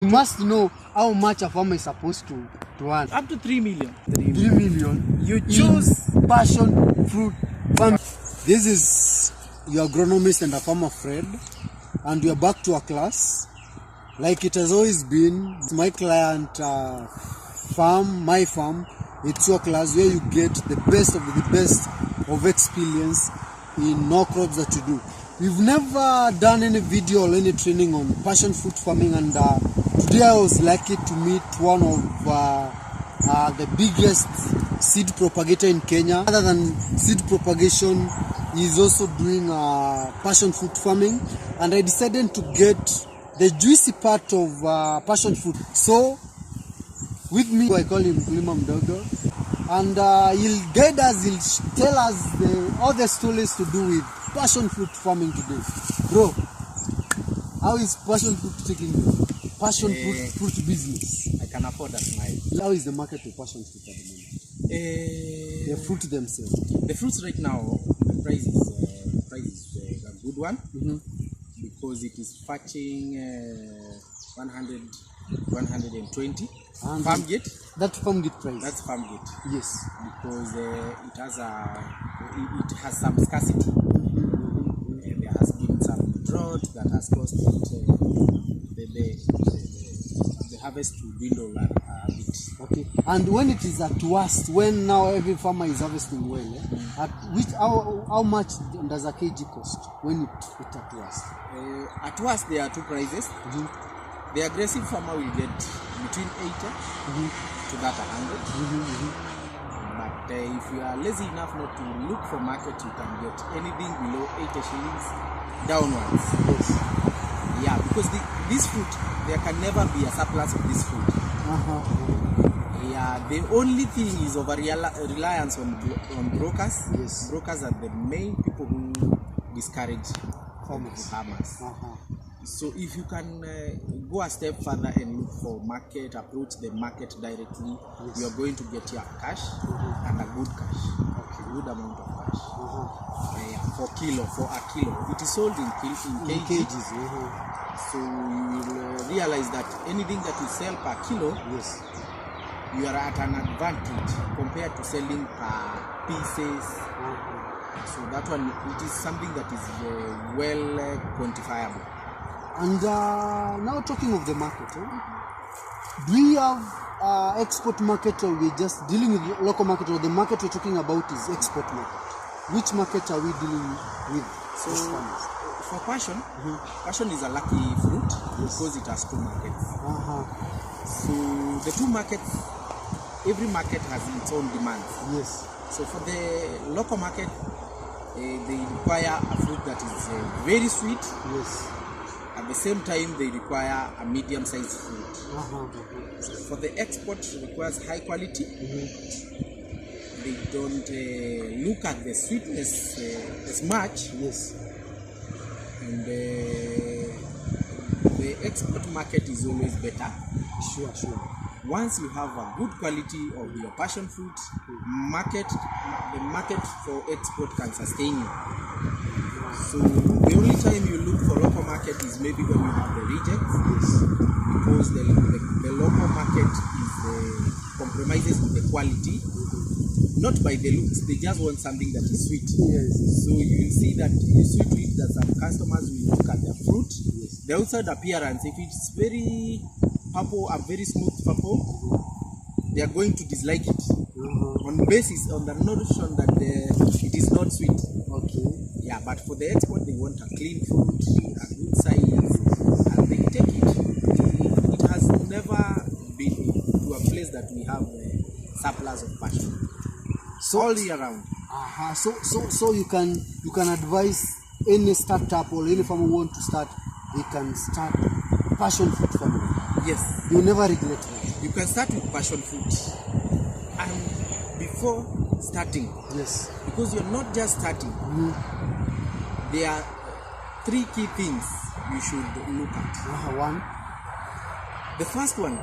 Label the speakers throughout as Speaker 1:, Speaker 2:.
Speaker 1: You must know how much a farmer is supposed to earn.
Speaker 2: Up to 3 million.
Speaker 1: 3 million.
Speaker 2: You choose
Speaker 1: passion fruit farm. This is your agronomist and a farmer friend, and we are back to our class. Like it has always been, it's my client farm, my farm. It's your class where you get the best of experience in all crops that you do. We've never done any video or any training on passion fruit farming, and today I was lucky to meet one of the biggest seed propagator in Kenya. Other than seed propagation, he's also doing passion fruit farming, and I decided to get the juicy part of passion fruit. So with me, I call him Mkulima Mdogo, and he'll guide us, he'll tell us all the stories to do with passion fruit farming today. Bro, how is passion fruit taking you? Passion fruit business.
Speaker 2: I can afford that smile.
Speaker 1: How is the market for passion fruit at the moment? The fruit themselves.
Speaker 2: The fruits right now, the price is a good one, because it is fetching 120 farm gate.
Speaker 1: That farm gate price.
Speaker 2: That's farm gate.
Speaker 1: Yes.
Speaker 2: Because it has some scarcity. There has been some drought that has caused the harvest to dwindle a bit.
Speaker 1: Okay. And when it is at worst, when now every farmer is harvesting well, how much does a kg cost when it at worst?
Speaker 2: At worst, there are two prices. The aggressive farmer will get between 80 to that 100. But if you are lazy enough not to look for market, you can get anything below 80 shillings downwards.
Speaker 1: Yes.
Speaker 2: Yeah, because this fruit, there can never be a surplus of this fruit. Yeah, the only thing is over reliance on brokers.
Speaker 1: Yes.
Speaker 2: Brokers are the main people who discourage farmers. So if you can go a step further and look for market, approach the market directly, you are going to get your cash and a good cash, good amount of cash. For a kilo. It is sold in kgs. So you will realize that anything that you sell per kilo, you are at an advantage compared to selling per pieces. So that one, it is something that is well quantifiable.
Speaker 1: And now talking of the market, do we have export market, or we're just dealing with local market, or the market we're talking about is export market? Which market are we dealing with?
Speaker 2: So for passion, passion is a lucky fruit because it has two markets. So the two markets, every market has its own demands.
Speaker 1: Yes.
Speaker 2: So for the local market, they require a fruit that is very sweet.
Speaker 1: Yes.
Speaker 2: At the same time, they require a medium-sized fruit. For the export, it requires high quality. They don't look at the sweetness as much.
Speaker 1: Yes. And
Speaker 2: the export market is always better.
Speaker 1: Sure.
Speaker 2: Once you have a good quality of your passion fruit, the market for export can sustain you. So the only time you look for local market is maybe when you have the rejects, because the local market compromises with the quality, not by the looks. They just want something that is sweet.
Speaker 1: Yes.
Speaker 2: So you will see that you see to it that some customers will look at the fruit, the outside appearance. If it's very purple, a very smooth purple, they are going to dislike it on the notion that it is not sweet. Yeah, but for the export, they want a clean fruit, a good size, and they take it. It has never been to a place that we have a surplus of passion. So all year round.
Speaker 1: So you can advise any startup or any farmer who want to start, they can start passion fruit farming.
Speaker 2: Yes.
Speaker 1: You never regret that.
Speaker 2: You can start with passion fruit, and before starting, because you're not just starting. There are three key things you should look at.
Speaker 1: One.
Speaker 2: The first one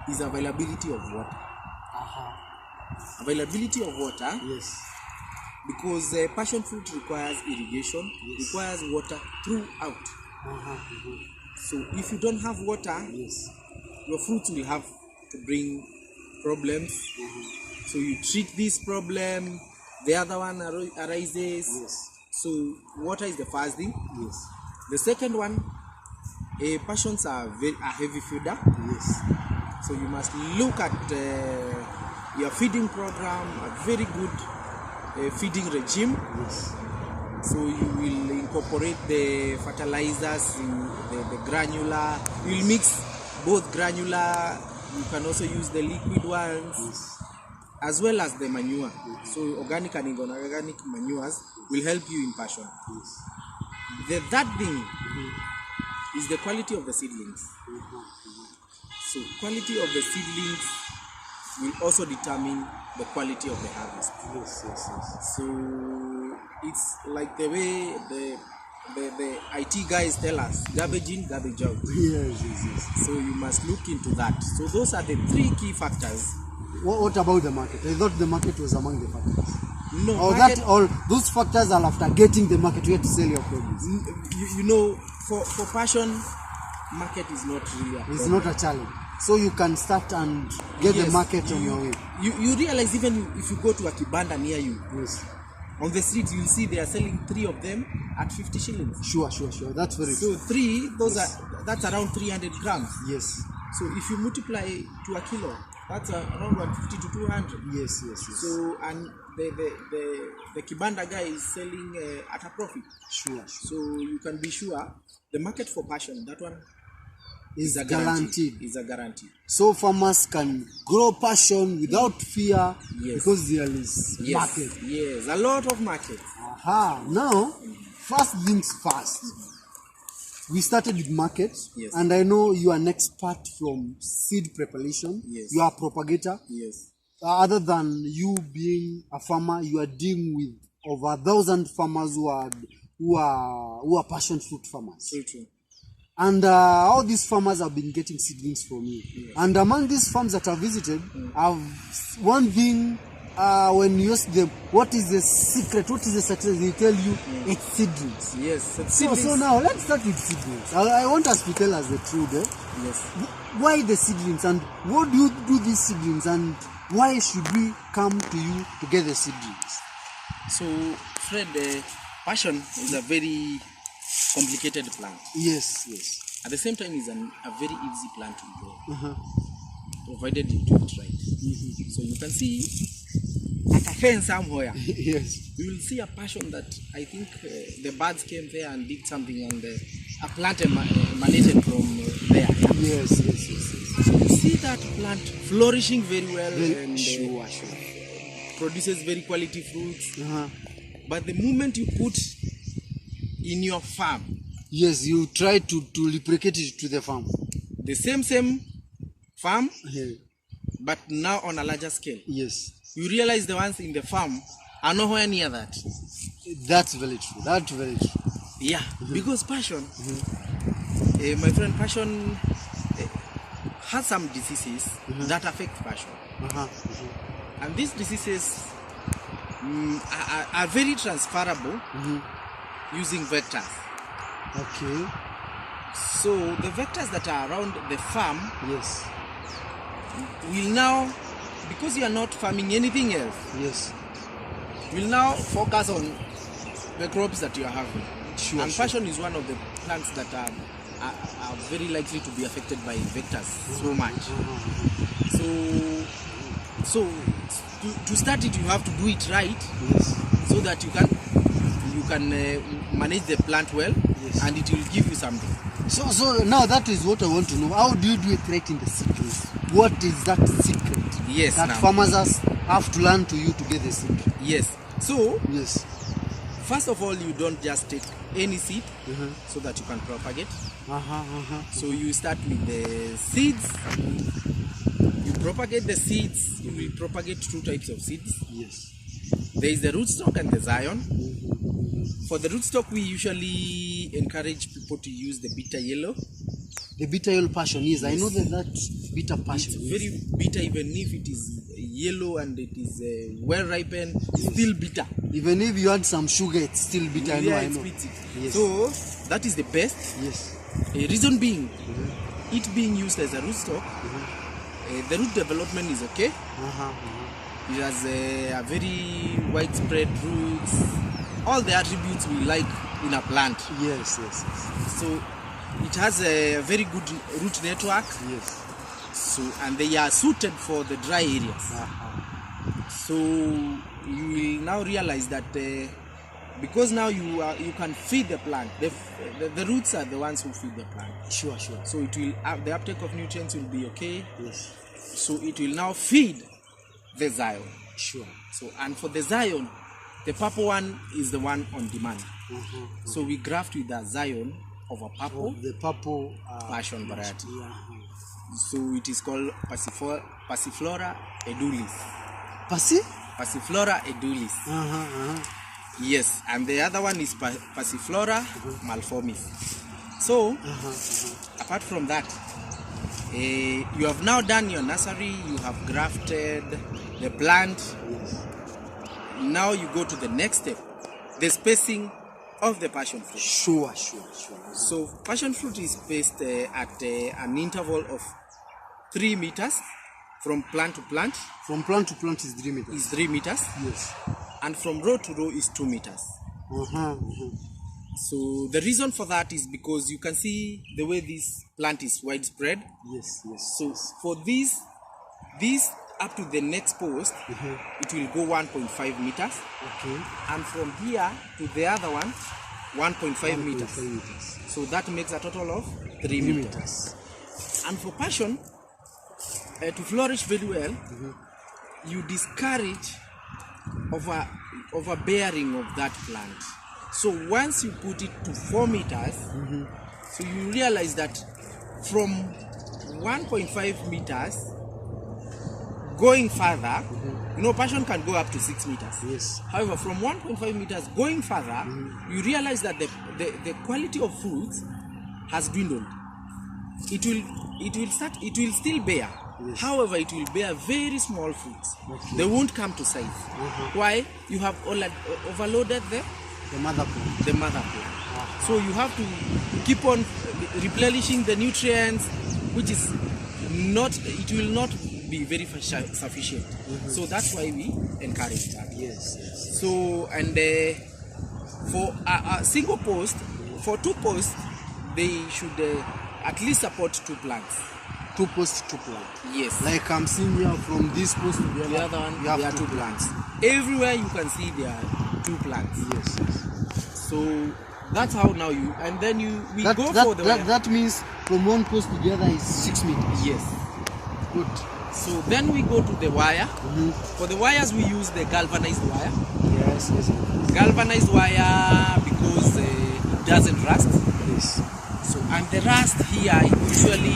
Speaker 2: is availability of water. Availability of water.
Speaker 1: Yes.
Speaker 2: Because passion fruit requires irrigation, requires water throughout. So if you don't have water,
Speaker 1: Yes.
Speaker 2: your fruits will have to bring problems. So you treat this problem, the other one arises.
Speaker 1: Yes.
Speaker 2: So water is the first thing.
Speaker 1: Yes.
Speaker 2: The second one, passions are a heavy feeder.
Speaker 1: Yes.
Speaker 2: So you must look at your feeding program, a very good feeding regime.
Speaker 1: Yes.
Speaker 2: So you will incorporate the fertilizers, the granular. You will mix both granular. You can also use the liquid ones,
Speaker 1: Yes.
Speaker 2: as well as the manure. So organic and inorganic manures will help you in passion.
Speaker 1: Yes.
Speaker 2: The third thing is the quality of the seedlings. So quality of the seedlings will also determine the quality of the harvest.
Speaker 1: Yes. Yes. Yes.
Speaker 2: So it's like the way the IT guys tell us, garbage in, garbage out.
Speaker 1: Yes. Yes. Yes.
Speaker 2: So you must look into that. So those are the three key factors.
Speaker 1: What about the market? I thought the market was among the factors.
Speaker 2: No,
Speaker 1: Or
Speaker 2: market,
Speaker 1: that all those factors are after getting the market where to sell your produce.
Speaker 2: you know, for passion, market is not really a
Speaker 1: It's
Speaker 2: problem.
Speaker 1: not a challenge. So you can start and get the
Speaker 2: Yes,
Speaker 1: market on your way.
Speaker 2: You realize even if you go to a kibanda near you,
Speaker 1: Yes.
Speaker 2: on the streets you'll see they are selling 3 of them at 50 shillings.
Speaker 1: Sure. That's very
Speaker 2: So
Speaker 1: true.
Speaker 2: 3, that's around 300 grams.
Speaker 1: Yes.
Speaker 2: So if you multiply to a kilo, that's around 150 to 200.
Speaker 1: Yes.
Speaker 2: So and the kibanda guy is selling at a profit.
Speaker 1: Sure.
Speaker 2: So you can be sure the market for passion, that one
Speaker 1: Is
Speaker 2: a
Speaker 1: guaranteed.
Speaker 2: Is a guarantee.
Speaker 1: So farmers can grow passion without fear because there is market.
Speaker 2: Yes, a lot of market.
Speaker 1: Aha. Now, first things first. We started with market,
Speaker 2: Yes.
Speaker 1: and I know you are an expert from seed preparation.
Speaker 2: Yes.
Speaker 1: You are a propagator.
Speaker 2: Yes.
Speaker 1: Other than you being a farmer, you are dealing with over 1,000 farmers who are passion fruit farmers.
Speaker 2: True.
Speaker 1: And all these farmers have been getting seedlings from you.
Speaker 2: Yes.
Speaker 1: And among these farms that I've visited, one thing, when you ask them, what is the secret, what is the success, they tell you, it's seedlings.
Speaker 2: Yes.
Speaker 1: So now, let's start with seedlings. I want us to tell us the truth.
Speaker 2: Yes.
Speaker 1: Why the seedlings, and what do you do these seedlings, and why should we come to you to get the seedlings?
Speaker 2: So, Fred, passion is a very complicated plant.
Speaker 1: Yes.
Speaker 2: At the same time, it's a very easy plant to grow, provided you do it right. So you can see at a fence somewhere,
Speaker 1: Yes.
Speaker 2: you will see a passion that I think the birds came there and did something, and a plant emanated from there.
Speaker 1: Yes.
Speaker 2: So you see that plant flourishing very well and
Speaker 1: Sure.
Speaker 2: produces very quality fruits. But the moment you put in your farm,
Speaker 1: Yes, you try to replicate it to the farm.
Speaker 2: the same farm,
Speaker 1: Yeah.
Speaker 2: but now on a larger scale,
Speaker 1: Yes.
Speaker 2: you realize the ones in the farm are nowhere near that.
Speaker 1: That's very true.
Speaker 2: Yeah, because passion, my friend, passion has some diseases that affect passion. And these diseases are very transferable using vectors.
Speaker 1: Okay.
Speaker 2: So the vectors that are around the farm
Speaker 1: Yes.
Speaker 2: will now, because you are not farming anything else,
Speaker 1: Yes.
Speaker 2: will now focus on the crops that you are having.
Speaker 1: Sure.
Speaker 2: And passion is one of the plants that are very likely to be affected by vectors so much. So to start it, you have to do it right,
Speaker 1: Yes.
Speaker 2: so that you can manage the plant well,
Speaker 1: Yes.
Speaker 2: and it will give you something.
Speaker 1: So now that is what I want to know. How do you do it right in the seedlings? What is that secret?
Speaker 2: Yes,
Speaker 1: That
Speaker 2: now.
Speaker 1: farmers have to learn to you to get the seed.
Speaker 2: Yes. So
Speaker 1: Yes.
Speaker 2: first of all, you don't just take any seed so that you can propagate. So you start with the seeds. You propagate the seeds. You will propagate 2 types of seeds.
Speaker 1: Yes.
Speaker 2: There is the rootstock and the zion. For the rootstock, we usually encourage people to use the bitter yellow.
Speaker 1: The bitter yellow passion, yes. I know that bitter passion.
Speaker 2: It's very bitter, even if it is yellow and it is well ripened, it's still bitter.
Speaker 1: Even if you add some sugar, it's still bitter. I know.
Speaker 2: It's bitter.
Speaker 1: Yes.
Speaker 2: So that is the best.
Speaker 1: Yes.
Speaker 2: A reason being, it being used as a rootstock, the root development is okay. It has a very widespread roots, all the attributes we like in a plant.
Speaker 1: Yes, yes, yes.
Speaker 2: So it has a very good root network.
Speaker 1: Yes.
Speaker 2: So, and they are suited for the dry areas. So you will now realize that because now you can feed the plant. The roots are the ones who feed the plant.
Speaker 1: Sure, sure.
Speaker 2: So it will the uptake of nutrients will be okay.
Speaker 1: Yes.
Speaker 2: So it will now feed the zion.
Speaker 1: Sure.
Speaker 2: So, and for the zion, the purple one is the one on demand. So we graft with the zion of a purple,
Speaker 1: the purple
Speaker 2: passion variety.
Speaker 1: Yeah.
Speaker 2: So it is called Passiflora edulis.
Speaker 1: Passiflora
Speaker 2: edulis. Yes, and the other one is Passiflora malformis. So apart from that, you have now done your nursery, you have grafted the plant.
Speaker 1: Yes.
Speaker 2: Now you go to the next step, the spacing of the passion fruit.
Speaker 1: Sure.
Speaker 2: So passion fruit is spaced at an interval of 3 meters from plant to plant.
Speaker 1: From plant to plant is 3 meters.
Speaker 2: Is 3 meters.
Speaker 1: Yes.
Speaker 2: And from row to row is 2 meters. So the reason for that is because you can see the way this plant is widespread.
Speaker 1: Yes.
Speaker 2: So for this up to the next post, it will go 1.5 meters.
Speaker 1: Okay.
Speaker 2: And from here to the other one, 1.5 meters.
Speaker 1: meters.
Speaker 2: So that makes a total of 3 meters. And for passion, to flourish very well, you discourage overbearing of that plant. So once you put it to 4 meters, so you realize that from 1.5 meters going further, you know, passion can go up to 6 meters.
Speaker 1: Yes.
Speaker 2: However, from 1.5 meters going further, you realize that the quality of fruits has dwindled. It will still bear.
Speaker 1: Yes.
Speaker 2: However, it will bear very small fruits.
Speaker 1: Okay.
Speaker 2: They won't come to size. Why? You have overloaded
Speaker 1: The mother plant.
Speaker 2: So you have to keep on replenishing the nutrients, which is not, it will not be very sufficient. So that's why we encourage that.
Speaker 1: Yes.
Speaker 2: So, and for a single post, for 2 posts, they should at least support 2 plants.
Speaker 1: 2 posts, 2 plants.
Speaker 2: Yes.
Speaker 1: Like I'm seeing here from this post to
Speaker 2: the other one,
Speaker 1: you have
Speaker 2: there are 2 plants. Everywhere you can see there are 2 plants.
Speaker 1: Yes.
Speaker 2: So that's how now you, and then we go for the
Speaker 1: that means from one post to the other is 6 meters.
Speaker 2: Yes.
Speaker 1: Good.
Speaker 2: So then we go to the wire. For the wires we use the galvanized wire.
Speaker 1: Yes.
Speaker 2: Galvanized wire because it doesn't rust.
Speaker 1: Yes.
Speaker 2: So, and the rust here usually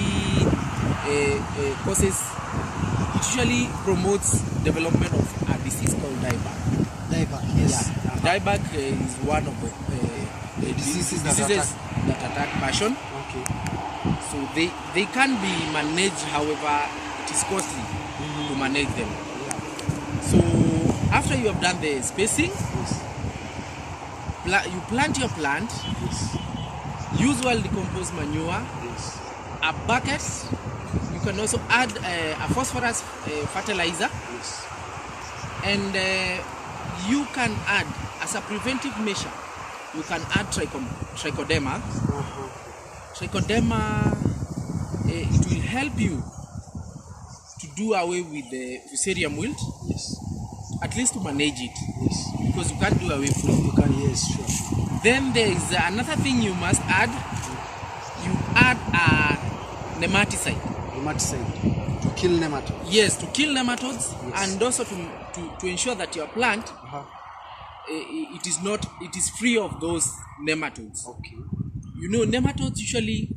Speaker 2: usually promotes development of a disease called dieback.
Speaker 1: Dieback, yes.
Speaker 2: Yeah. Dieback is one of the diseases that attack passion.
Speaker 1: Okay.
Speaker 2: So they can be managed, however, it is costly to manage them.
Speaker 1: Yeah.
Speaker 2: So after you have done the spacing, you plant your plant.
Speaker 1: Yes.
Speaker 2: Use well decomposed manure.
Speaker 1: Yes.
Speaker 2: A bucket. You can also add a phosphorus fertilizer.
Speaker 1: Yes.
Speaker 2: And you can add, as a preventive measure, you can add trichoderma. Trichoderma, it will help you to do away with the fusarium wilt.
Speaker 1: Yes.
Speaker 2: At least to manage it.
Speaker 1: Yes.
Speaker 2: Because you can't do away with it.
Speaker 1: You can, yes, sure.
Speaker 2: Then there is another thing you must add. You add a nematicide.
Speaker 1: Nematicide. To kill nematodes.
Speaker 2: Yes, to kill nematodes,
Speaker 1: yes.
Speaker 2: And also to ensure that your plant it is free of those nematodes.
Speaker 1: Okay.
Speaker 2: You know, nematodes usually,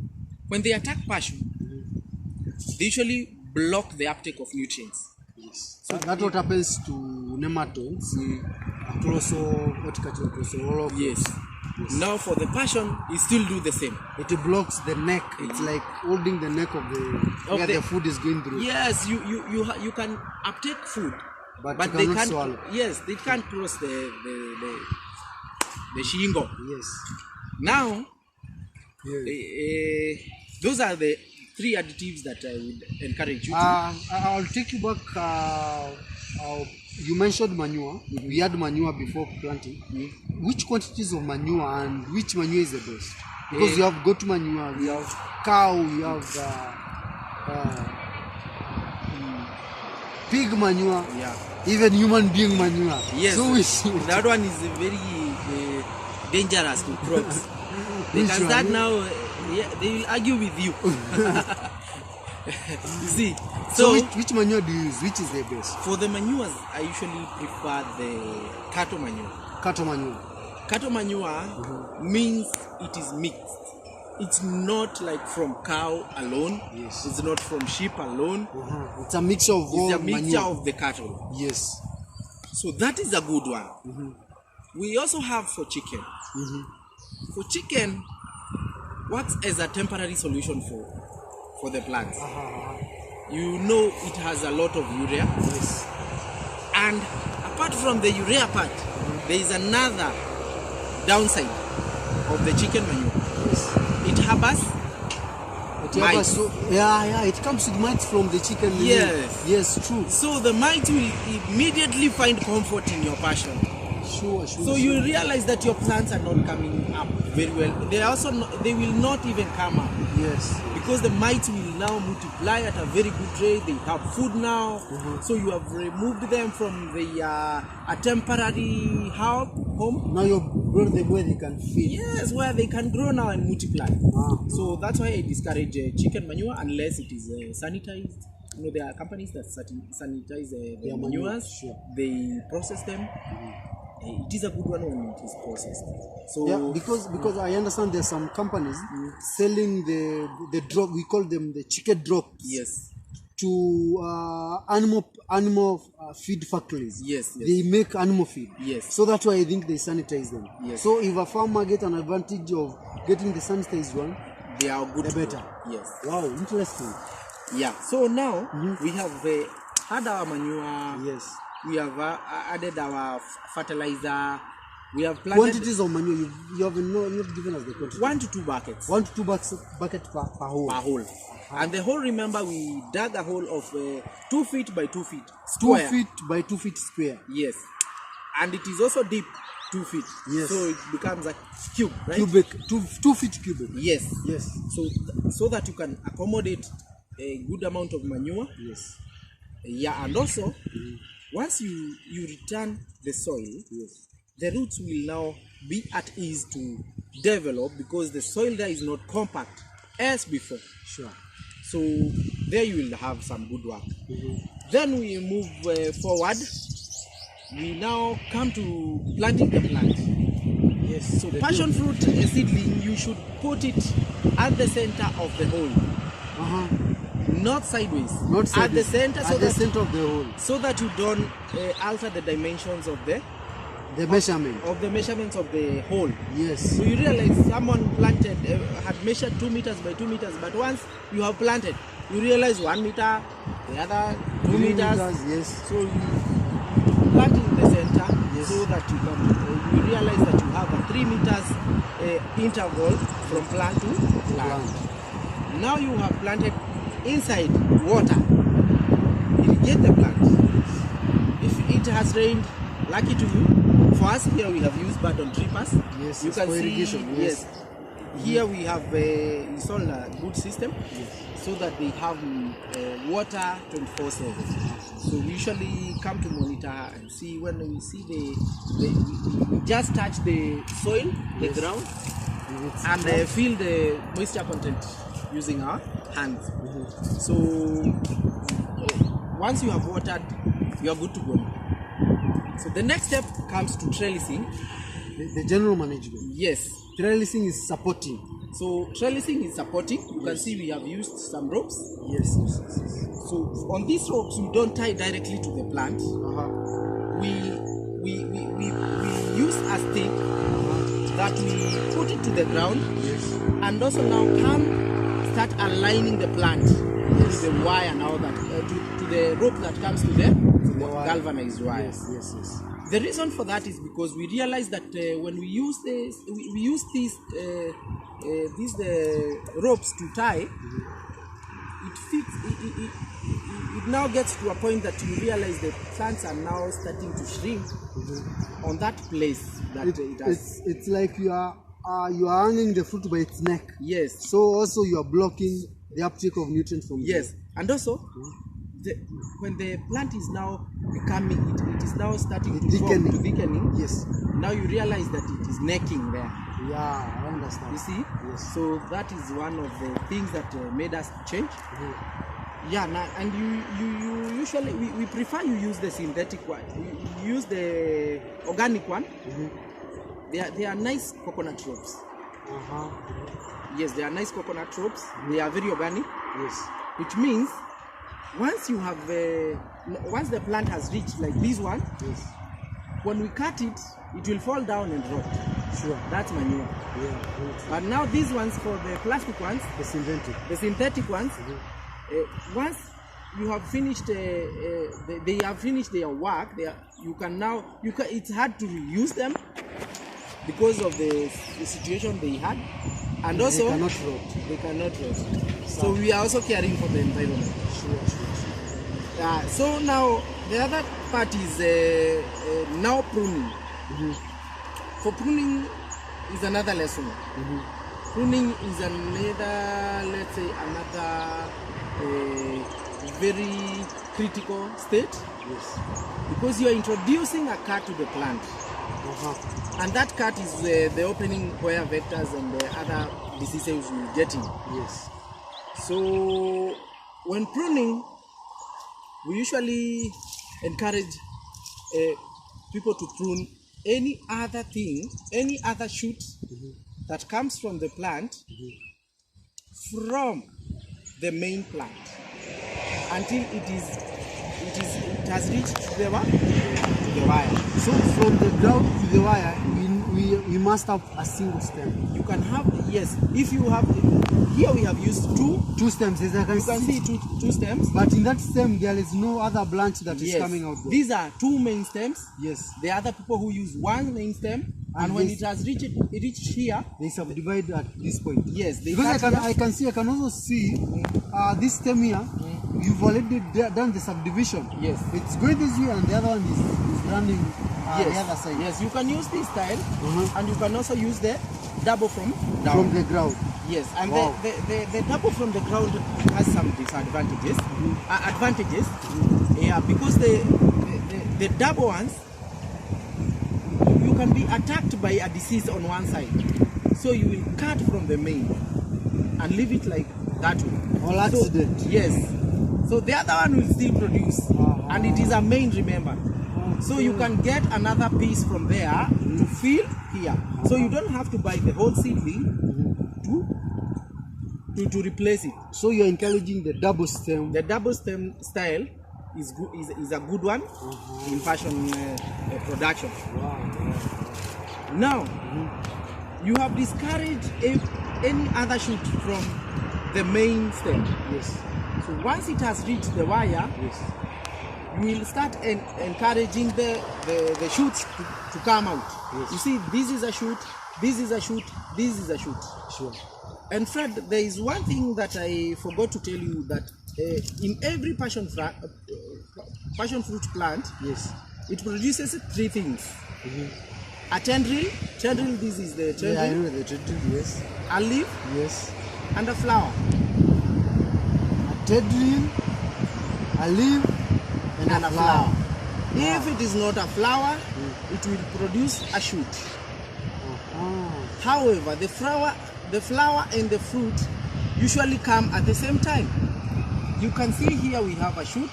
Speaker 2: when they attack passion, they usually block the uptake of nutrients.
Speaker 1: Yes. So that's what happens to nematodes. Horticultural closol.
Speaker 2: Yes. Now for the passion, it still do the same.
Speaker 1: It blocks the neck. It's like holding the neck of the food is going through.
Speaker 2: Yes, you can uptake food,
Speaker 1: but
Speaker 2: they
Speaker 1: cannot
Speaker 2: can't
Speaker 1: swallow.
Speaker 2: Yes, they can't cross the shingo.
Speaker 1: Yes.
Speaker 2: Now, Those are the 3 additives that I would encourage you to.
Speaker 1: I'll take you back. You mentioned manure. We had manure before planting. Which quantities of manure and which manure is the best? Because you have goat manure, we have cow, we have pig manure, even human being manure.
Speaker 2: Yes,
Speaker 1: so
Speaker 2: that one is very dangerous to crops. They can start now, they will argue with you. You see,
Speaker 1: so which manure do you use? Which is the best?
Speaker 2: For the manures, I usually prefer the cattle manure.
Speaker 1: Cattle manure.
Speaker 2: Cattle manure means it is mixed. It's not like from cow alone.
Speaker 1: Yes.
Speaker 2: It's not from sheep alone.
Speaker 1: It's a mixture of all
Speaker 2: It's a mixture
Speaker 1: manure.
Speaker 2: of the cattle.
Speaker 1: Yes.
Speaker 2: So that is a good one. We also have for chicken. For chicken, works as a temporary solution for the plants. You know it has a lot of urea.
Speaker 1: Yes.
Speaker 2: And apart from the urea part, there is another downside of the chicken manure.
Speaker 1: Yes.
Speaker 2: It harbors mites.
Speaker 1: It comes with mites from the chicken manure.
Speaker 2: Yes.
Speaker 1: Yes, true.
Speaker 2: So the mites will immediately find comfort in your pasture.
Speaker 1: Sure.
Speaker 2: So you realize that your plants are not coming up very well. They will not even come up.
Speaker 1: Yes.
Speaker 2: Because the mites will now multiply at a very good rate. They have food now. So you have removed them from the a temporary home.
Speaker 1: Now you brought them where they can feed.
Speaker 2: Yes, where they can grow now and multiply. So that's why I discourage chicken manure unless it is sanitized. You know, there are companies that sanitize their manures.
Speaker 1: Sure.
Speaker 2: They process them. It is a good one when it is processed. So
Speaker 1: because I understand there's some companies selling the drop. We call them the chicken drops.
Speaker 2: Yes.
Speaker 1: To animal feed factories.
Speaker 2: Yes.
Speaker 1: They make animal feed.
Speaker 2: Yes.
Speaker 1: So that's why I think they sanitize them.
Speaker 2: Yes.
Speaker 1: So if a farmer gets an advantage of getting the sanitized one,
Speaker 2: they are good.
Speaker 1: The better.
Speaker 2: Yes.
Speaker 1: Wow, interesting.
Speaker 2: Yeah. So now we have had our manure.
Speaker 1: Yes.
Speaker 2: We have added our fertilizer. We have planted
Speaker 1: Quantities of manure you have not given us the quantity.
Speaker 2: 1 to 2 buckets.
Speaker 1: 1 to 2 buckets per hole.
Speaker 2: Per hole. And the hole, remember, we dug a hole of 2 feet by 2 feet.
Speaker 1: 2 feet by 2 feet square.
Speaker 2: Yes. And it is also deep 2 feet.
Speaker 1: Yes.
Speaker 2: So it becomes a cube, right?
Speaker 1: Cubic, 2 feet cubic.
Speaker 2: Yes.
Speaker 1: Yes.
Speaker 2: So that you can accommodate a good amount of manure.
Speaker 1: Yes.
Speaker 2: Yeah, and also once you return the soil, the roots will now be at ease to develop because the soil there is not compact as before.
Speaker 1: Sure.
Speaker 2: So there you will have some good work. Then we move forward. We now come to planting the plant.
Speaker 1: Yes.
Speaker 2: So passion fruit seedling, you should put it at the center of the hole. Not sideways.
Speaker 1: Not sideways.
Speaker 2: At the center.
Speaker 1: At the center of the hole.
Speaker 2: So that you don't alter the dimensions of the
Speaker 1: measurement.
Speaker 2: Of the measurements of the hole.
Speaker 1: Yes.
Speaker 2: So you realize someone planted, had measured 2 meters by 2 meters, but once you have planted, you realize 1 meter, the other 2 meters.
Speaker 1: Yes.
Speaker 2: So you plant in the center, so that you can you realize that you have a 3 meters interval from plant to plant. Now you have planted inside water. Irrigate the plant. If it has rained, lucky to you. For us here, we have used button trippers.
Speaker 1: Yes,
Speaker 2: you can see.
Speaker 1: irrigation.
Speaker 2: Yes. Here we have installed a good system, so that they have water 24/7. So we usually come to monitor and see when we see we just touch the soil, the ground, and feel the moisture content using our hands. So once you have watered, you are good to go. So the next step comes to trellising.
Speaker 1: The general management.
Speaker 2: Yes.
Speaker 1: Trellising is supporting.
Speaker 2: So trellising is supporting. You can see we have used some ropes.
Speaker 1: Yes.
Speaker 2: So on these ropes, we don't tie directly to the plant. We use a stick that we put it to the ground. Yes. And also now start aligning the plant to the wire now that to the rope that comes to the galvanized wire.
Speaker 1: Yes.
Speaker 2: The reason for that is because we realize that when we use this, we use these the ropes to tie, it now gets to a point that you realize the plants are now starting to shrink on that place that it has.
Speaker 1: It's like you are hanging the fruit by its neck.
Speaker 2: Yes.
Speaker 1: So also you are blocking the uptake of nutrients from
Speaker 2: yes,
Speaker 1: there.
Speaker 2: and also when the plant is now becoming, it is now starting to thickening.
Speaker 1: Yes.
Speaker 2: Now you realize that it is necking there.
Speaker 1: Yeah, I understand.
Speaker 2: You see?
Speaker 1: Yes.
Speaker 2: So that is one of the things that made us change. Yeah, now, and you usually, we prefer you use the synthetic one. You use the organic one. They are nice coconut ropes. Yes, they are nice coconut ropes. They are very organic.
Speaker 1: Yes.
Speaker 2: Which means once you have once the plant has reached like this one,
Speaker 1: yes,
Speaker 2: when we cut it, it will fall down and rot.
Speaker 1: Sure.
Speaker 2: That's manure.
Speaker 1: Yeah.
Speaker 2: But now these ones, for the plastic ones,
Speaker 1: The synthetic
Speaker 2: ones, once you have finished, they have finished their work. It's hard to reuse them because of the situation they had, and also they cannot rot. So we are also caring for the environment.
Speaker 1: Sure.
Speaker 2: So now the other part is now pruning. For pruning is another lesson. Pruning is another, let's say, another very critical state.
Speaker 1: Yes.
Speaker 2: Because you are introducing a cut to the plant. And that cut is the opening where vectors and the other diseases will get in.
Speaker 1: Yes.
Speaker 2: So when pruning, we usually encourage people to prune any other thing, any other shoot that comes from the plant from the main plant until it has reached the wire.
Speaker 1: So from the ground to the wire, we must have a single stem.
Speaker 2: You can have, yes, if you have, here we have used two
Speaker 1: stems, as I can
Speaker 2: you can see two stems.
Speaker 1: But in that stem, there is no other branch that is coming out there.
Speaker 2: These are two main stems.
Speaker 1: Yes.
Speaker 2: There are other people who use one main stem, and when it has reached here,
Speaker 1: they subdivide at this point.
Speaker 2: Yes,
Speaker 1: because I can also see this stem here. You've already done the subdivision.
Speaker 2: Yes.
Speaker 1: It's going this way, and the other one is running the other side.
Speaker 2: Yes, you can use this style, and you can also use the double from
Speaker 1: the ground.
Speaker 2: Yes, and the double from the ground has some disadvantages. Yeah, because the double ones, you can be attacked by a disease on one side, so you will cut from the main and leave it like that way.
Speaker 1: All accident.
Speaker 2: Yes. So the other one will still produce, and it is a main, remember. So you can get another piece from there to fill here. So you don't have to buy the whole seedling to replace it. So you're encouraging the double stem. The double stem style is a good one in fashion production. Now you have discouraged any other shoot from the main stem.
Speaker 1: Yes.
Speaker 2: So once it has reached the wire, you will start encouraging the shoots to come out. Yes. You see, this is a shoot, this is a shoot, this is a shoot.
Speaker 1: Sure.
Speaker 2: And Fred, there is one thing that I forgot to tell you, that in every passion fruit plant,
Speaker 1: yes,
Speaker 2: it produces three things. A tendril, this is the tendril.
Speaker 1: Yeah, I know the tendril, yes.
Speaker 2: A leaf,
Speaker 1: yes,
Speaker 2: and a flower.
Speaker 1: A tendril, a leaf, and a flower.
Speaker 2: If it is not a flower, it will produce a shoot. However, the flower and the fruit usually come at the same time. You can see here we have a shoot.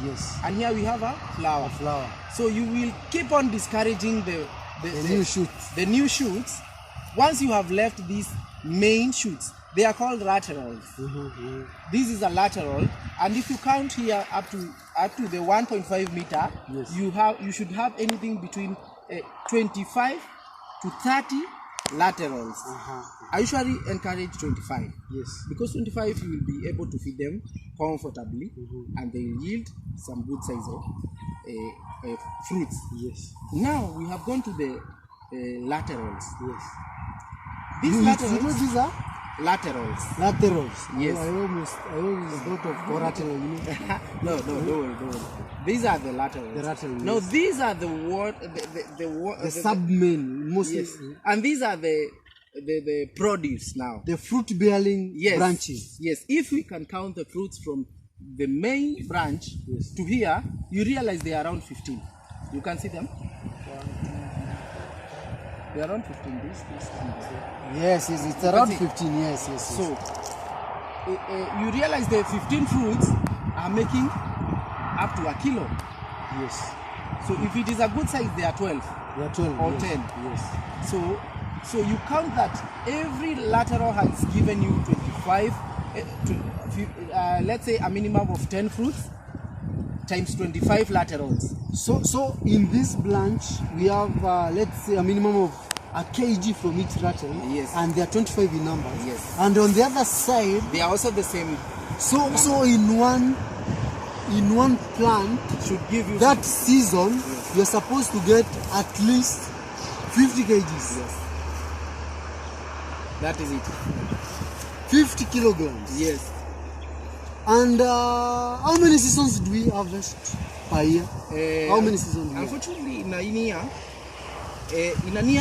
Speaker 1: Yes.
Speaker 2: And here we have a flower. So you will keep on discouraging the
Speaker 1: new shoots.
Speaker 2: The new shoots. Once you have left these main shoots, they are called laterals. This is a lateral, and if you count here up to the 1.5 meter, yes, you should have anything between 25 to 30 laterals. I usually encourage 25.
Speaker 1: Yes.
Speaker 2: Because 25 you will be able to feed them comfortably, and they yield some good size of fruits.
Speaker 1: Yes.
Speaker 2: Now we have gone to the laterals.
Speaker 1: Yes.
Speaker 2: These
Speaker 1: You know
Speaker 2: laterals,
Speaker 1: these are
Speaker 2: laterals.
Speaker 1: laterals.
Speaker 2: Yes.
Speaker 1: I always thought of collateral, you know.
Speaker 2: No, don't worry. These are the laterals.
Speaker 1: The laterals,
Speaker 2: No,
Speaker 1: yes.
Speaker 2: these are the
Speaker 1: The submain, mostly.
Speaker 2: yes, and these are the produce now.
Speaker 1: The fruit-bearing
Speaker 2: Yes,
Speaker 1: branches.
Speaker 2: yes. If we can count the fruits from the main branch
Speaker 1: Yes.
Speaker 2: to here, you realize they are around 15. You can see them. They are around 15. This and this.
Speaker 1: Yes, it's around
Speaker 2: see.
Speaker 1: 15. Yes.
Speaker 2: So you realize the 15 fruits are making up to a kilo.
Speaker 1: Yes.
Speaker 2: So if it is a good size, they are 12
Speaker 1: They are 12.
Speaker 2: or
Speaker 1: yes.
Speaker 2: 10.
Speaker 1: Yes.
Speaker 2: So you count that every lateral has given you 25, let's say a minimum of 10 fruits times 25 laterals.
Speaker 1: So in this branch we have let's say a minimum of a kg from each lateral.
Speaker 2: Yes.
Speaker 1: And they are 25 in number.
Speaker 2: Yes.
Speaker 1: And on the other side,
Speaker 2: They are also the same.
Speaker 1: so in one plant
Speaker 2: Should give you
Speaker 1: that season,
Speaker 2: Yes.
Speaker 1: you're supposed to get at least 50 kgs.
Speaker 2: Yes. That is it.
Speaker 1: 50 kilograms.
Speaker 2: Yes.
Speaker 1: And how many seasons do we harvest per year? How many seasons do we have?
Speaker 2: Unfortunately, in a year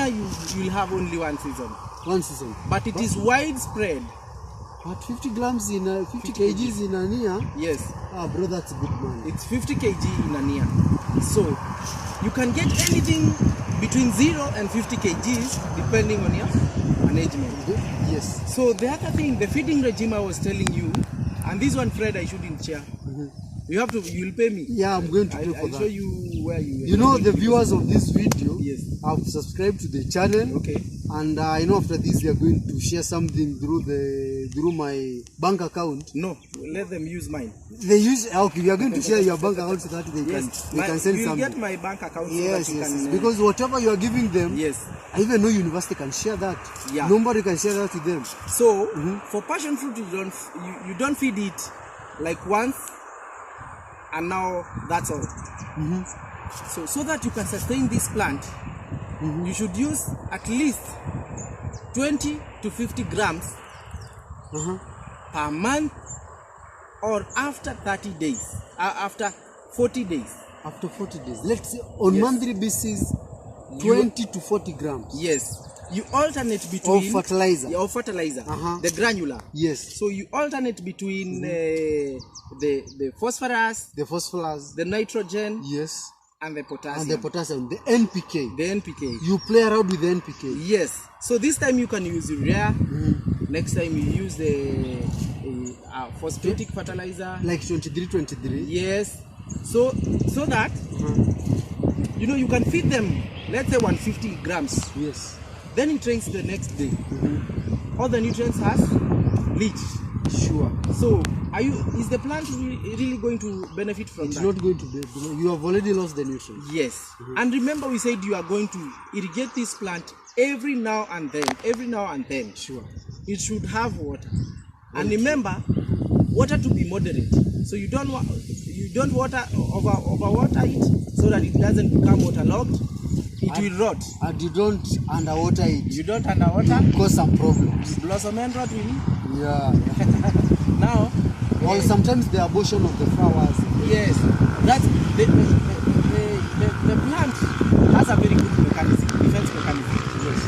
Speaker 2: you will have only one season.
Speaker 1: One season.
Speaker 2: But it is widespread.
Speaker 1: But 50 grams in 50 kgs in a year?
Speaker 2: Yes.
Speaker 1: Ah, bro, that's good money.
Speaker 2: It's 50 kg in a year. So you can get anything between 0 and 50 kgs depending on your management.
Speaker 1: Yes.
Speaker 2: So the other thing, the feeding regime I was telling you, and this one, Fred, I shouldn't share. You will pay me.
Speaker 1: Yeah, I'm going to pay for
Speaker 2: I'll
Speaker 1: that.
Speaker 2: show you where you.
Speaker 1: You know, the viewers of this video
Speaker 2: Yes.
Speaker 1: have subscribed to the channel.
Speaker 2: Okay.
Speaker 1: And I know after this they are going to share something through my bank account.
Speaker 2: No, let them use mine.
Speaker 1: They use okay. We are going to share your bank account so that they can send
Speaker 2: you'll
Speaker 1: something.
Speaker 2: get my bank account.
Speaker 1: Yes,
Speaker 2: so that you
Speaker 1: yes.
Speaker 2: can,
Speaker 1: Because whatever you are giving them,
Speaker 2: yes.
Speaker 1: I even know university can share that.
Speaker 2: Yeah.
Speaker 1: Nobody can share that to them.
Speaker 2: So for passion fruit, you don't feed it like once, and now that's all. So that you can sustain this plant, you should use at least 20 to 50 grams per month, or after 30 days, after 40 days.
Speaker 1: After 40 days, let's say on
Speaker 2: Yes.
Speaker 1: monthly basis, 20 to 40 grams
Speaker 2: Yes. You alternate between
Speaker 1: of fertilizer.
Speaker 2: Of fertilizer, the granular.
Speaker 1: Yes.
Speaker 2: So you alternate between the phosphorus,
Speaker 1: The phosphorus.
Speaker 2: the nitrogen,
Speaker 1: Yes.
Speaker 2: and the potassium.
Speaker 1: And the potassium, the NPK.
Speaker 2: The NPK.
Speaker 1: You play around with the NPK.
Speaker 2: Yes. So this time you can use urea. Next time you use the phosphatic fertilizer.
Speaker 1: Like 23.
Speaker 2: Yes. So that you can feed them, let's say 150 grams.
Speaker 1: Yes.
Speaker 2: Then it rains the next day. All the nutrients has leached.
Speaker 1: Sure.
Speaker 2: So is the plant really going to benefit from
Speaker 1: It's
Speaker 2: that?
Speaker 1: not going to be. You have already lost the nutrients.
Speaker 2: Yes. And remember, we said you are going to irrigate this plant every now and then.
Speaker 1: Sure.
Speaker 2: It should have water. And remember, water to be moderate. So you don't overwater it so that it doesn't become waterlogged. It will rot.
Speaker 1: And you don't underwater it.
Speaker 2: You don't underwater.
Speaker 1: Cause some problems.
Speaker 2: Blossom end rot will.
Speaker 1: Yeah.
Speaker 2: Now,
Speaker 1: Or sometimes the abortion of the flowers.
Speaker 2: yes, that's the plant has a very good defense mechanism. Yes.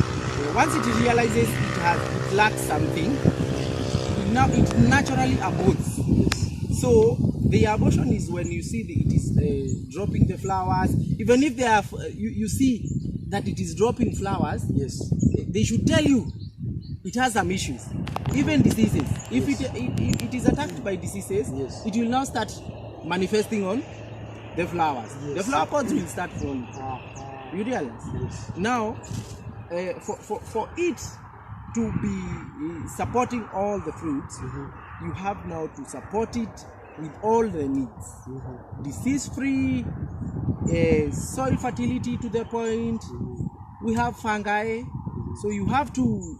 Speaker 2: Once it realizes it lacks something, it naturally aborts. Yes. So the abortion is when you see it is dropping the flowers. Even if they have, you see that it is dropping flowers.
Speaker 1: Yes.
Speaker 2: They should tell you it has some issues, even diseases. If it is attacked by diseases,
Speaker 1: yes,
Speaker 2: it will now start manifesting on the flowers. Yes. The flower pods will start falling. You realize?
Speaker 1: Yes.
Speaker 2: Now, for it to be supporting all the fruits, you have now to support it with all the needs. Disease-free, soil fertility to the point. We have fungi, so you have to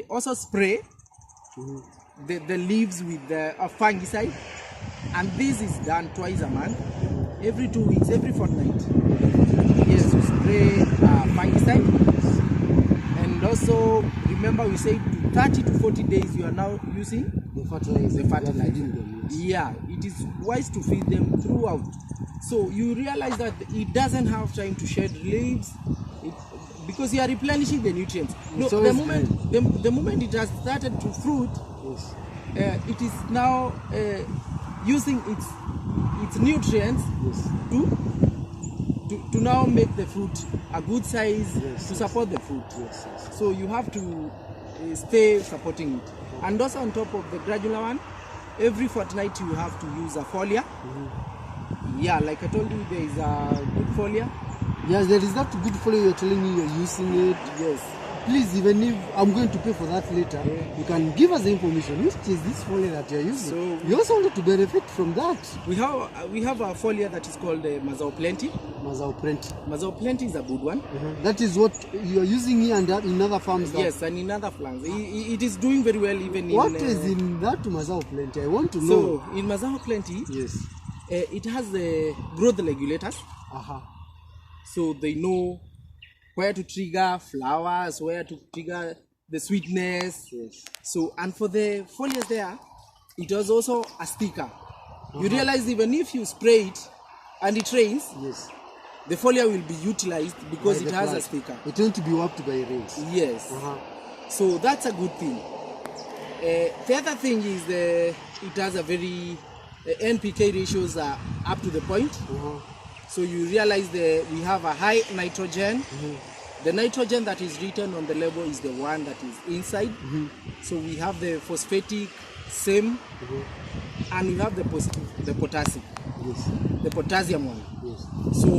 Speaker 2: also spray the leaves with a fungicide, and this is done twice a month, every 2 weeks, every fortnight. Yes, to spray fungicide, and And also remember we said 30 to 40 days you are now using
Speaker 1: The fertilizer.
Speaker 2: the fertilizer.
Speaker 1: Feeding them, yes.
Speaker 2: Yeah, it is wise to feed them throughout. So you realize that it doesn't have time to shed leaves because you are replenishing the nutrients. No,
Speaker 1: So
Speaker 2: the moment it has started to fruit,
Speaker 1: Yes.
Speaker 2: it is now using its nutrients
Speaker 1: Yes.
Speaker 2: to now make the fruit a good size,
Speaker 1: Yes,
Speaker 2: to
Speaker 1: yes.
Speaker 2: support the fruit.
Speaker 1: Yes. Yes.
Speaker 2: So you have to stay supporting it. And also on top of the granular one, every fortnight you have to use a foliar. Yeah, like I told you, there is a good foliar.
Speaker 1: Yes, there is that good follow you're telling me you're using it.
Speaker 2: Yes.
Speaker 1: Please, even if I'm going to pay for that later, you can give us the information. Which is this foliar that you're using?
Speaker 2: So
Speaker 1: we also wanted to benefit from that.
Speaker 2: We have a foliar that is called Mazao Plenty.
Speaker 1: Mazao Plenty.
Speaker 2: Mazao Plenty is a good one.
Speaker 1: That is what you're using here and in other farms.
Speaker 2: Yes, and in other farms. It is doing very well even
Speaker 1: What
Speaker 2: in...
Speaker 1: is in that Mazao Plenty? I want to know.
Speaker 2: So, in Mazao Plenty,
Speaker 1: Yes.
Speaker 2: it has the growth regulators. So they know where to trigger flowers, where to trigger the sweetness.
Speaker 1: Yes.
Speaker 2: So, and for the foliars there, it was also a sticker. You realize even if you spray it and it rains,
Speaker 1: Yes.
Speaker 2: the foliar will be utilized because
Speaker 1: By
Speaker 2: it
Speaker 1: the
Speaker 2: has
Speaker 1: plant.
Speaker 2: a sticker.
Speaker 1: It's going to be warped by rains.
Speaker 2: Yes. So that's a good thing. The other thing is it has a very NPK ratios are up to the point. So you realize we have a high nitrogen. The nitrogen that is written on the label is the one that is inside. So we have the phosphatic same, and we have the potassium.
Speaker 1: Yes.
Speaker 2: The potassium one.
Speaker 1: Yes.
Speaker 2: So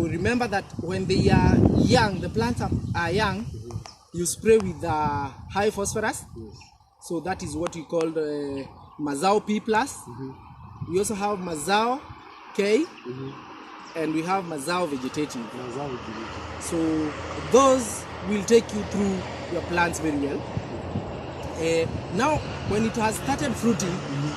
Speaker 2: remember that when they are young, the plants are young, you spray with high phosphorus.
Speaker 1: Yes.
Speaker 2: So that is what we call Mazao P+. We also have Mazao K, and we have Mazao Vegetative.
Speaker 1: Mazao Vegetative.
Speaker 2: So those will take you through your plants very well. Now, when it has started fruiting,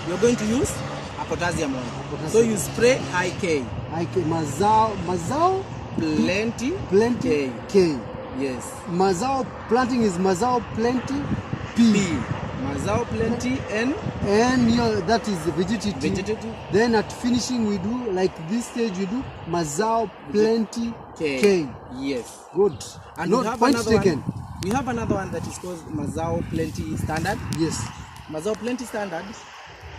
Speaker 2: you're going to use a potassium one. So you spray high K.
Speaker 1: Mazao
Speaker 2: Plenty.
Speaker 1: Plenty K.
Speaker 2: Yes.
Speaker 1: Mazao planting is Mazao Plenty P.
Speaker 2: Mazao Plenty N.
Speaker 1: And that is the vegetative.
Speaker 2: Vegetative.
Speaker 1: Then at finishing we do, like this stage we do Mazao Plenty K.
Speaker 2: Yes.
Speaker 1: Good.
Speaker 2: And
Speaker 1: No,
Speaker 2: we have
Speaker 1: point
Speaker 2: another
Speaker 1: taken.
Speaker 2: one. We have another one that is called Mazao Plenty Standard.
Speaker 1: Yes.
Speaker 2: Mazao Plenty Standard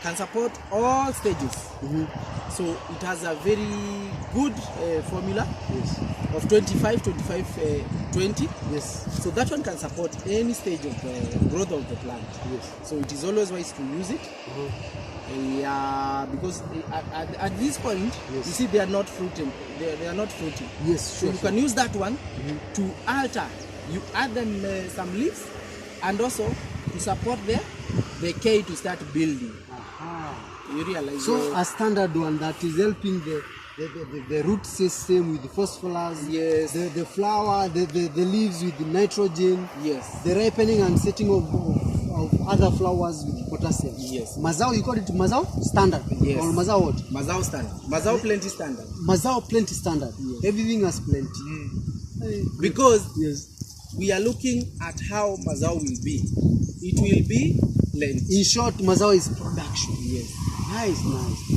Speaker 2: can support all stages. So it has a very good formula of 25, 20.
Speaker 1: Yes.
Speaker 2: So that one can support any stage of growth of the plant.
Speaker 1: Yes.
Speaker 2: So it is always wise to use it. Yeah, because at this point, you see they are not fruiting. They are not fruiting.
Speaker 1: Yes.
Speaker 2: So
Speaker 1: Sure.
Speaker 2: you can use that one to alter. You add them some leaves, and also to support the K to start building. You realize.
Speaker 1: So a standard one that is helping the root system with the phosphorus.
Speaker 2: Yes.
Speaker 1: The flower, the leaves with the nitrogen.
Speaker 2: Yes.
Speaker 1: The ripening and setting of other flowers with potassium.
Speaker 2: Yes.
Speaker 1: Mazao, you call it Mazao Standard.
Speaker 2: Yes.
Speaker 1: Or Mazao what?
Speaker 2: Mazao Standard. Mazao Plenty Standard.
Speaker 1: Mazao Plenty Standard.
Speaker 2: Yes.
Speaker 1: Everything has plenty.
Speaker 2: Because
Speaker 1: Yes.
Speaker 2: we are looking at how Mazao will be. It will be plenty.
Speaker 1: In short, Mazao is production.
Speaker 2: Yes.
Speaker 1: Nice.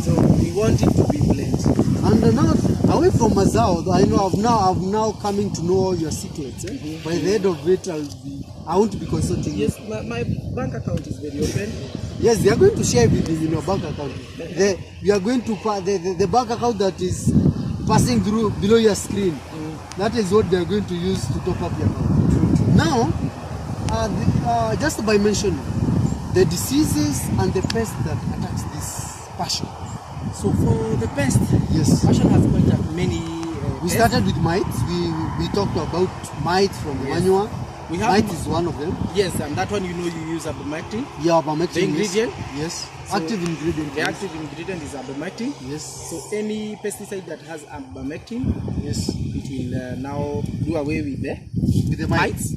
Speaker 2: So we want it to be plenty.
Speaker 1: And now, away from Mazao, I know I've now coming to know all your secrets. By the end of it, I want to be consulting.
Speaker 2: Yes, my bank account is very open.
Speaker 1: Yes, they are going to share everything in your bank account. We are going to the bank account that is passing through below your screen. That is what they are going to use to top up your account. Now, just by mentioning the diseases and the pests that attacks this passion.
Speaker 2: So for the pest,
Speaker 1: Yes.
Speaker 2: passion has quite many.
Speaker 1: We started with mites. We talked about mites from Manure.
Speaker 2: We have
Speaker 1: Mite is one of them.
Speaker 2: Yes, and that one you use abamectin.
Speaker 1: Yeah, abamectin.
Speaker 2: The ingredient?
Speaker 1: Yes.
Speaker 2: So
Speaker 1: Active ingredient.
Speaker 2: The active ingredient is abamectin.
Speaker 1: Yes.
Speaker 2: So any pesticide that has abamectin,
Speaker 1: Yes.
Speaker 2: it will now do away with
Speaker 1: the
Speaker 2: mites.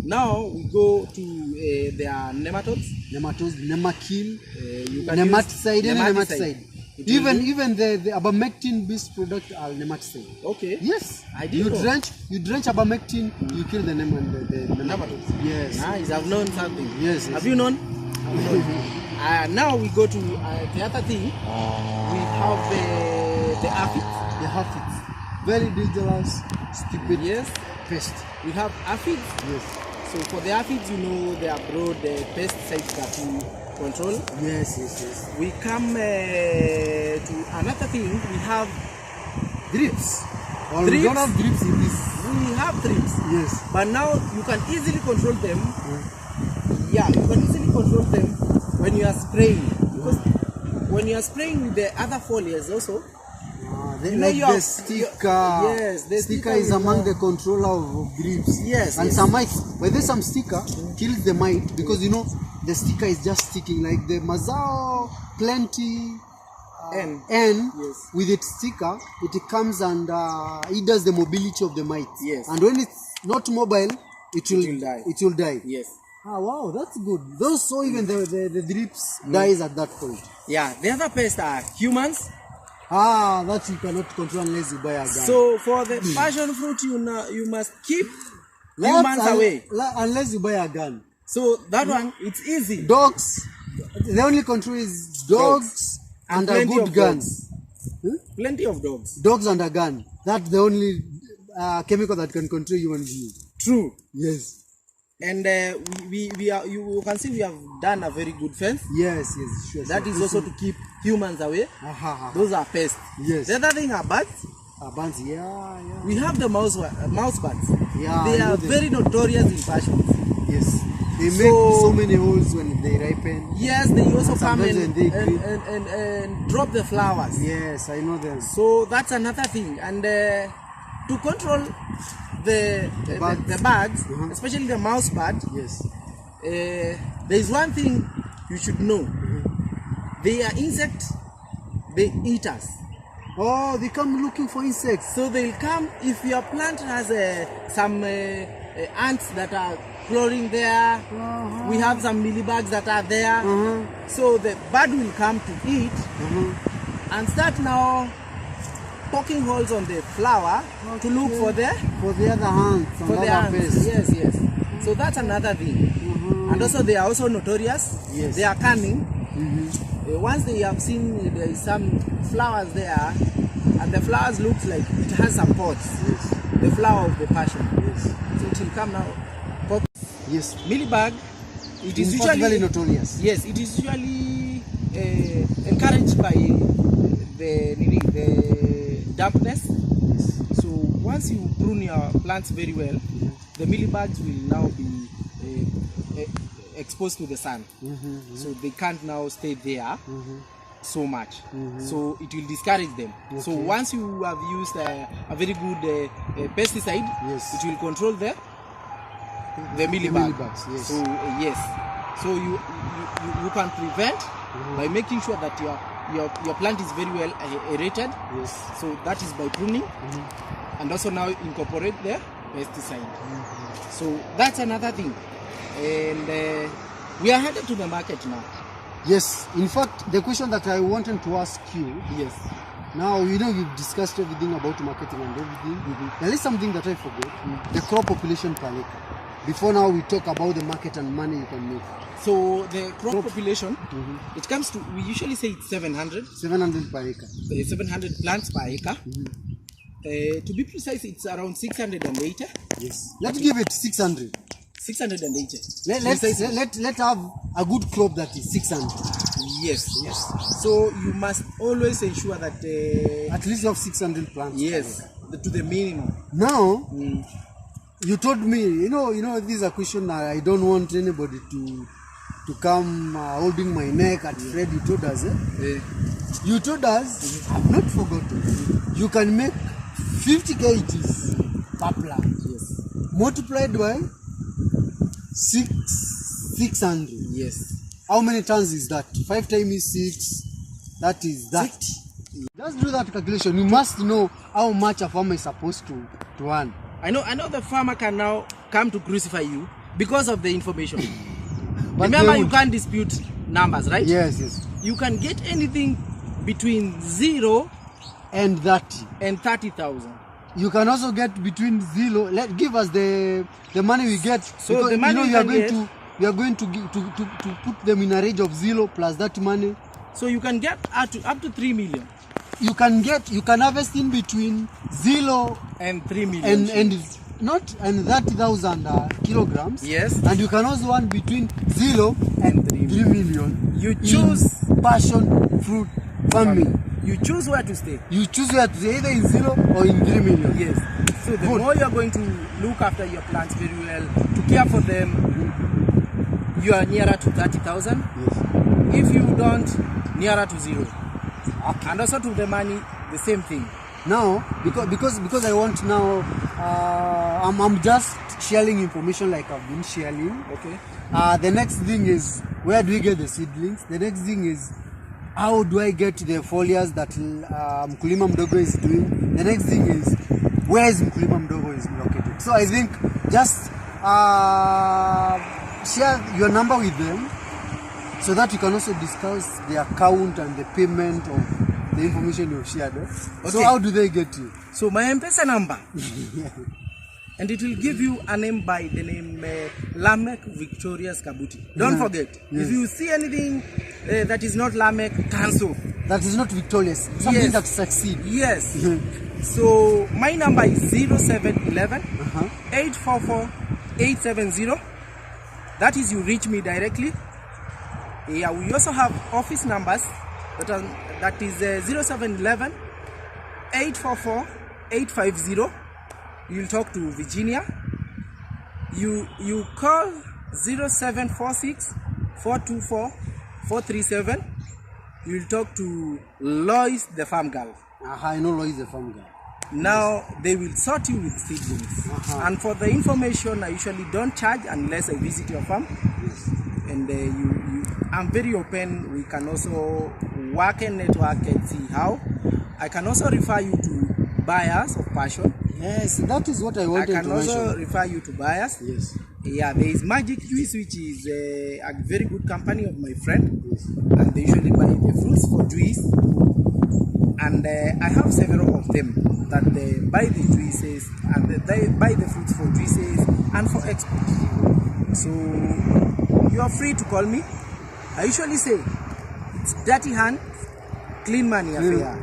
Speaker 2: Now we go to their nematodes.
Speaker 1: Nematodes, nemakill,
Speaker 2: You can
Speaker 1: nematicide,
Speaker 2: use
Speaker 1: nematicide. Even the abamectin based product are nematicide.
Speaker 2: Okay.
Speaker 1: Yes.
Speaker 2: I didn't know.
Speaker 1: You drench abamectin, you kill the nematodes. Yes.
Speaker 2: Nice. I've known something.
Speaker 1: Yes.
Speaker 2: Have you known? Now we go to the other thing. We have the aphids.
Speaker 1: The aphids. Very dangerous, stupid.
Speaker 2: Yes.
Speaker 1: Pest.
Speaker 2: We have aphids.
Speaker 1: Yes.
Speaker 2: So for the aphids, you know, they are broad pesticides that you control.
Speaker 1: Yes.
Speaker 2: We come to another thing. We have
Speaker 1: Drips. Or
Speaker 2: Drips.
Speaker 1: we don't have drips in this.
Speaker 2: We have drips.
Speaker 1: Yes.
Speaker 2: But now you can easily control them. Yeah, you can easily control them when you are spraying. Because when you are spraying with the other foliars also,
Speaker 1: the sticker.
Speaker 2: Yes, the
Speaker 1: sticker is among the controller of drips.
Speaker 2: Yes.
Speaker 1: And some mites, but there's some sticker kills the mite because you know the sticker is just sticking like the Mazao plenty
Speaker 2: N.
Speaker 1: Yes. With its sticker, it comes and it does the mobility of the mite.
Speaker 2: Yes.
Speaker 1: And when it's not mobile, it will
Speaker 2: die.
Speaker 1: It will die.
Speaker 2: Yes.
Speaker 1: Ah, wow, that's good. Those so even the drips dies at that point.
Speaker 2: Yeah, the other pests are humans.
Speaker 1: Ah, that you cannot control unless you buy a gun.
Speaker 2: So for the passion fruit, you must keep humans away.
Speaker 1: Unless you buy a gun.
Speaker 2: So that one, it's easy.
Speaker 1: Dogs, the only control is dogs and a good gun.
Speaker 2: Plenty of dogs.
Speaker 1: Dogs and a gun. That's the only chemical that can control human being.
Speaker 2: True.
Speaker 1: Yes.
Speaker 2: And we are, you can see we have done a very good fence.
Speaker 1: Yes, sure.
Speaker 2: That is also to keep humans away. Those are pests.
Speaker 1: Yes.
Speaker 2: The other thing are bats.
Speaker 1: Bats, yeah.
Speaker 2: We have the mouse bats.
Speaker 1: Yeah.
Speaker 2: They are very notorious in passions.
Speaker 1: Yes. They make so many holes when they ripen.
Speaker 2: Yes, they also come and drop the flowers.
Speaker 1: Yes, I know them.
Speaker 2: So that's another thing. And to control the bugs, especially the mouse bat,
Speaker 1: yes,
Speaker 2: there is one thing you should know. They are they eaters.
Speaker 1: Oh, they come looking for insects.
Speaker 2: So they'll come if your plant has some ants that are crawling there. We have some mealybugs that are there. So the bird will come to eat and start now poking holes on the flower to look for the
Speaker 1: other ants.
Speaker 2: For the ants. Yes. So that's another thing. And also they are also notorious.
Speaker 1: Yes.
Speaker 2: They are cunning. Once they have seen there is some flowers there, and the flowers looks like it has some pods.
Speaker 1: Yes.
Speaker 2: The flower of the passion.
Speaker 1: Yes.
Speaker 2: So it will come now. Pop.
Speaker 1: Yes.
Speaker 2: Mealybug. It is usually
Speaker 1: very notorious.
Speaker 2: Yes, it is usually encouraged by the dampness. Yes. So once you prune your plants very well, the mealybugs will now be exposed to the sun. So they can't now stay there so much. So it will discourage them. So once you have used a very good pesticide, it will control the mealybugs.
Speaker 1: Yes.
Speaker 2: So so you can prevent by making sure that your plant is very well aerated.
Speaker 1: Yes.
Speaker 2: So that is by pruning, and also now incorporate the pesticide. So that's another thing. And we are headed to the market now.
Speaker 1: Yes. In fact, the question that I wanted to ask you.
Speaker 2: Yes.
Speaker 1: Now, you know, you've discussed everything about marketing and everything. There is something that I forgot. The crop population per acre. Before now, we talk about the market and money you can make.
Speaker 2: So the crop population, it comes to, we usually say it's 700.
Speaker 1: 700 per acre.
Speaker 2: 700 plants per acre. To be precise, it's around 680.
Speaker 1: Yes. Let's give it 600.
Speaker 2: 680.
Speaker 1: Let's have a good crop that is 600.
Speaker 2: Yes. So you must always ensure that
Speaker 1: at least you have 600 plants.
Speaker 2: Yes, to the minimum.
Speaker 1: Now, you told me, you know, this is a question I don't want anybody to come holding my neck at Fred. You told us, You told us, I've not forgotten. You can make 50 kgs per plant.
Speaker 2: Yes.
Speaker 1: Multiplied by 600.
Speaker 2: Yes.
Speaker 1: How many tons is that? 5 times 6. That is that. 60. Just do that calculation. You must know how much a farmer is supposed to earn.
Speaker 2: I know the farmer can now come to crucify you because of the information. But remember, you can't dispute numbers, right?
Speaker 1: Yes.
Speaker 2: You can get anything between 0
Speaker 1: and 30.
Speaker 2: and 30,000.
Speaker 1: You can also get between 0. Give us the money we get.
Speaker 2: So
Speaker 1: because,
Speaker 2: the money
Speaker 1: we are going to put them in a range of 0 plus that money.
Speaker 2: So you can get up to 3 million.
Speaker 1: You can harvest in between 0
Speaker 2: and 3 million.
Speaker 1: And 30,000 kilograms.
Speaker 2: Yes.
Speaker 1: And you can also want between 0
Speaker 2: and
Speaker 1: 3 million.
Speaker 2: You choose
Speaker 1: passion fruit farming.
Speaker 2: You choose where to stay.
Speaker 1: You choose where to stay, either in 0 or in 3 million.
Speaker 2: Yes. So the more you're going to look after your plants very well, to care for them, you are nearer to 30,000.
Speaker 1: Yes.
Speaker 2: If you don't, nearer to 0. Okay. And also to the money, the same thing.
Speaker 1: Now, because I want now, I'm just sharing information like I've been sharing.
Speaker 2: Okay.
Speaker 1: The next thing is, where do we get the seedlings? The next thing is, how do I get the foliars that Mkulima Mdogo is doing? The next thing is, where is Mkulima Mdogo is located? So I think just share your number with them so that you can also discuss the account and the payment of the information you've shared. Okay. So how do they get you?
Speaker 2: So my M-Pesa number. And it will give you a name by the name Lamek Victorious Kabuti. Don't forget, if you see anything that is not Lamek, cancel.
Speaker 1: That is not victorious. Something that succeeds.
Speaker 2: Yes. So my number is 0711 844 870. That is, you reach me directly. Yeah, we also have office numbers that is 0711 844 850. You'll talk to Virginia. You call 0746 424 437. You'll talk to Lois the farm girl.
Speaker 1: I know Lois the farm girl.
Speaker 2: Now they will sort you with seedlings. And for the information, I usually don't charge unless I visit your farm.
Speaker 1: Yes.
Speaker 2: And I'm very open. We can also work and network and see how. I can also refer you to buyers of passion.
Speaker 1: Yes, that is what I wanted to mention.
Speaker 2: I can also refer you to buyers.
Speaker 1: Yes.
Speaker 2: Yeah, there is Magic Juice, which is a very good company of my friend.
Speaker 1: Yes.
Speaker 2: And they usually buy the fruits for juice. And I have several of them that they buy the juices and they buy the fruits for juices and for export. So you are free to call me. I usually say it's dirty hand, clean money affair.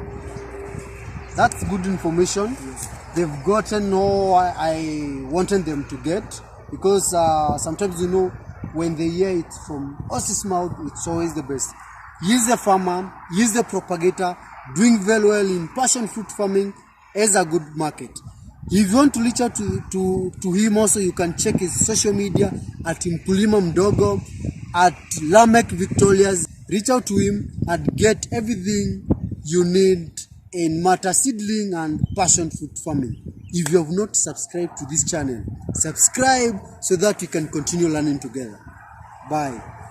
Speaker 1: That's good information.
Speaker 2: Yes.
Speaker 1: They've gotten all I wanted them to get, because sometimes, when they hear it from horse's mouth, it's always the best. He's the farmer, he's the propagator, doing very well in passion fruit farming, as a good market. If you want to reach out to him also, you can check his social media at Mkulima Mdogo, at Lamek Victorious. Reach out to him and get everything you need in matter seedling and passion fruit farming. If you have not subscribed to this channel, subscribe so that we can continue learning together. Bye.